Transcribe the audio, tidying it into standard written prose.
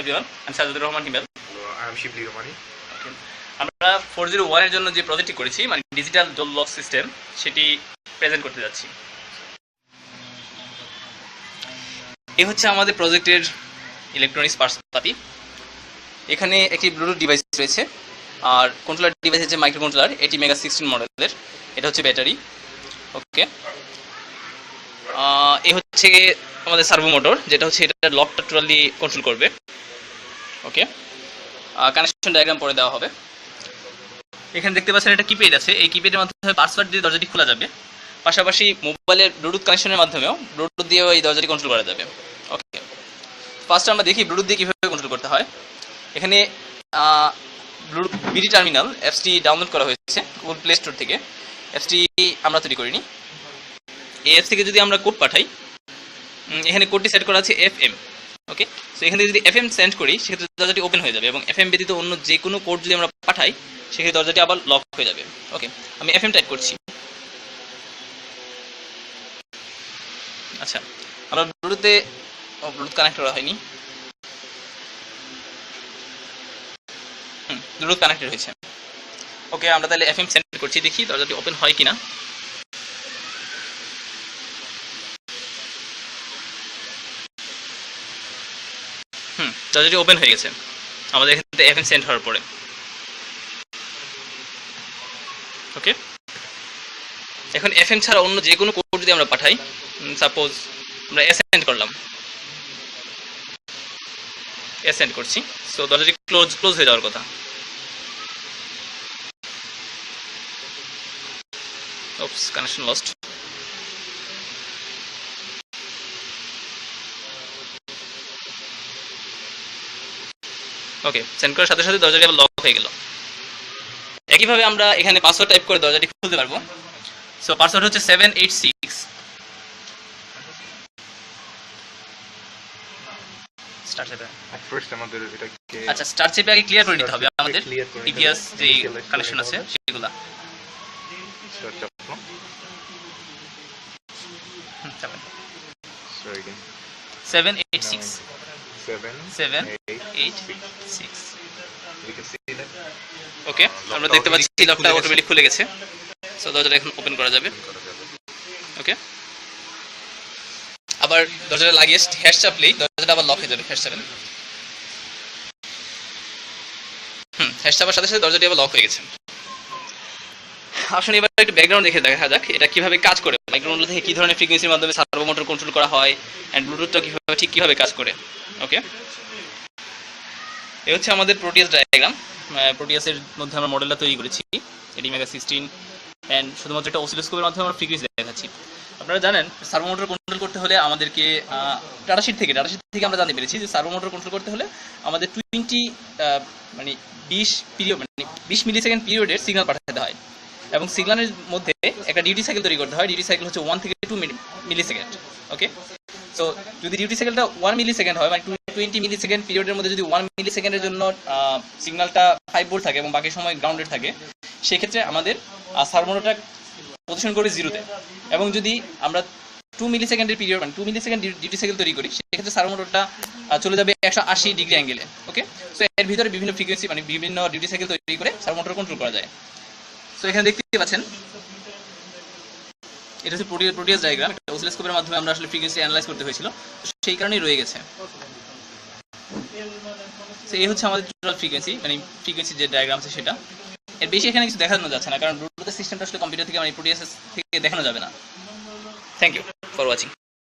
Everyone, আমি সাজ্জাদুর রহমান হিমেল। I am শিবলি রহমানি। আমরা 401 এর জন্য যে প্রজেক্টটি করেছি, মানে ডিজিটাল ডোর লক সিস্টেম, সেটি প্রেজেন্ট করতে যাচ্ছি। এই হচ্ছে আমাদের প্রজেক্টের ইলেকট্রনিক্স পার্টসপাতি। এখানে একটি ব্লুটুথ ডিভাইস রয়েছে, আর কন্ট্রোলার ডিভাইস হচ্ছে মাইক্রো কন্ট্রোলার, এটি মেগা 16 মডেলের। এটা হচ্ছে ব্যাটারি। ওকে, এই হচ্ছে আমাদের সার্ভো মোটর, যেটা হচ্ছে এটা লকটা টোটালি কন্ট্রোল করবে। ওকে, কানেকশন ডায়াগ্রাম পরে দেওয়া হবে। এখানে দেখতে পাচ্ছেন একটা কিপ্যাড আছে, এই কিপ্যাডের মাধ্যমে পাসওয়ার্ড দিয়ে দরজাটি খোলা যাবে। পাশাপাশি মোবাইলের ব্লুটুথ কানেকশনের মাধ্যমেও ব্লুটুথ দিয়েও এই দরজাটি কন্ট্রোল করা যাবে। ওকে, ফার্স্ট আমরা দেখি ব্লুটুথ দিয়ে কীভাবে কন্ট্রোল করতে হয়। এখানে ব্লুটুথ বিডি টার্মিনাল অ্যাপসটি ডাউনলোড করা হয়েছে গুগল প্লে স্টোর থেকে। অ্যাপসটি আমরা তৈরি করিনি। এই অ্যাপস থেকে যদি আমরা কোড পাঠাই, এখানে কোডটি সেট করা আছে FM। ওকে, সো এখান থেকে যদি FM সেন্ড করি, সেক্ষেত্রে দরজাটি ওপেন হয়ে যাবে, এবং FM ব্যতীত অন্য যে কোনো কোড যদি আমরা পাঠাই, সেক্ষেত্রে দরজাটি আবার লক হয়ে যাবে। ওকে, আমি FM টাইপ করছি। আচ্ছা, আমরা ব্লুটুথে ব্লুটুথ কানেক্ট করা হয়নি। ব্লুটুথ কানেক্টেড হয়েছে। ওকে, আমরা তাহলে FM সেন্ড করছি, দেখি দরজাটি ওপেন হয় কিনা। দরজাটি ওপেন হয়ে গেছে আমাদের এখান থেকে FM সেন্ড হওয়ার পরে। ওকে, এখন FM ছাড়া অন্য যে কোনো কোড যদি আমরা পাঠাই, সাপোজ আমরা সেন্ড করলাম, সেন্ড করছি, সো দরজাটি ক্লোজ হয়ে যাওয়ার কথা। Oops, connection lost. Okay, send করার সাথে সাথে দরজাটি আবার লক হয়ে গেল। একইভাবে আমরা এখানে পাসওয়ার্ড টাইপ করে দরজাটি খুলতে পারবো। সো পাসওয়ার্ড হচ্ছে 786। স্টার্ট চেপে ফার্স্ট আমাদের এটাকে আচ্ছা, স্টার্ট চেপে আগে ক্লিয়ার করে নিতে হবে আমাদের প্রিভিয়াস যে কানেকশন আছে সেগুলা। স্টার্ট চাপলাম। Sorry again 786 786 we can see that. Okay, আমরা দেখতে পাচ্ছি লকটা অটোমেটিক খুলে গেছে। সো দরজাটা এখন ওপেন করা যাবে। ওকে, আবার দরজাটা লাগিয়ে হ্যাশ চাপলেই দরজাটা আবার লক হয়ে যাবে। হ্যাশ চাপেন। হ্যাশ চাপার সাথে সাথে দরজাটি আবার লক হয়ে গেছে। আসুন এবার একটু ব্যাকগ্রাউন্ড দেখে দেখা যাক এটা কিভাবে কাজ করে, মাইক্রোকন্ট্রোলার থেকে কি ধরনের ফ্রিকোয়েন্সির মাধ্যমে সার্ভো মোটর কন্ট্রোল করা হয়, এন্ড ব্লুটুথটা কিভাবে কাজ করে। ওকে, এই হচ্ছে আমাদের প্রোটিয়াস ডায়াগ্রাম। প্রোটিয়াসের মধ্যে আমরা মডেলটা তৈরি করেছি, এটি মেগা 16, এন্ড শুধুমাত্র একটা অসিলোস্কোপের মাধ্যমে আমরা ফ্রিকোয়েন্সি দেখাচ্ছি। আপনারা জানেন সার্ভো মোটর কন্ট্রোল করতে হলে আমাদেরকে ডাটাশিট থেকে আমরা জানতে পেরেছি যে সার্ভো মোটর কন্ট্রোল করতে হলে আমাদের 20 মিলিসেকেন্ড পিরিয়ডের সিগন্যাল পাঠাতে হয়, এবং সিগন্যালের মধ্যে একটা ডিউটি সাইকেল তৈরি করতে হয়। ডিউটি সাইকেল হচ্ছে 1 থেকে 2 মিলিসেকেন্ড। ওকে, সো যদি ডিউটি সাইকেলটা 1 মিলিসেকেন্ড হয়, মানে 20 মিলিসেকেন্ড পিরিয়ডের মধ্যে যদি 1 মিলিসেকেন্ডের জন্য সিগন্যালটা 5 ভোল্ট থাকে এবং বাকি সময় গ্রাউন্ডেড থাকে, সেক্ষেত্রে আমাদের সার্ভো মোটরটা পজিশন করে 0-তে। এবং যদি আমরা 2 মিলিসেকেন্ডের পিরিয়ড, মানে 2 মিলিসেকেন্ড ডিউটি সাইকেল তৈরি করি, সেক্ষেত্রে সার্ভো মোটরটা চলে যাবে 180 ডিগ্রি অ্যাঙ্গেলে। ওকে, সো এর ভিতরে বিভিন্ন ফ্রিকোয়েন্সি, মানে বিভিন্ন ডিউটি সাইকেল তৈরি করে সার্ভো মোটর কন্ট্রোল করা যায়। সো এখানে দেখতে পাচ্ছেন এটা হচ্ছে প্রোটিয়াস ডায়াগ্রাম। একটা অসিলোস্কোপের মাধ্যমে আমরা আসলে ফ্রিকোয়েন্সি অ্যানালাইজ করতে হয়েছিল, সেই কারণেই রয়ে গেছে। সো এই হচ্ছে আমাদের টোটাল ফ্রিকোয়েন্সি, মানে ফ্রিকোয়েন্সি যে ডায়াগ্রাম আছে সেটা। এর বেশি এখানে কিছু দেখানো যাচ্ছে না, কারণ ব্লুটুথ সিস্টেমটা আসলে কম্পিউটার থেকে, মানে প্রোটিয়াস থেকে দেখানো যাবে না। Thank you for watching.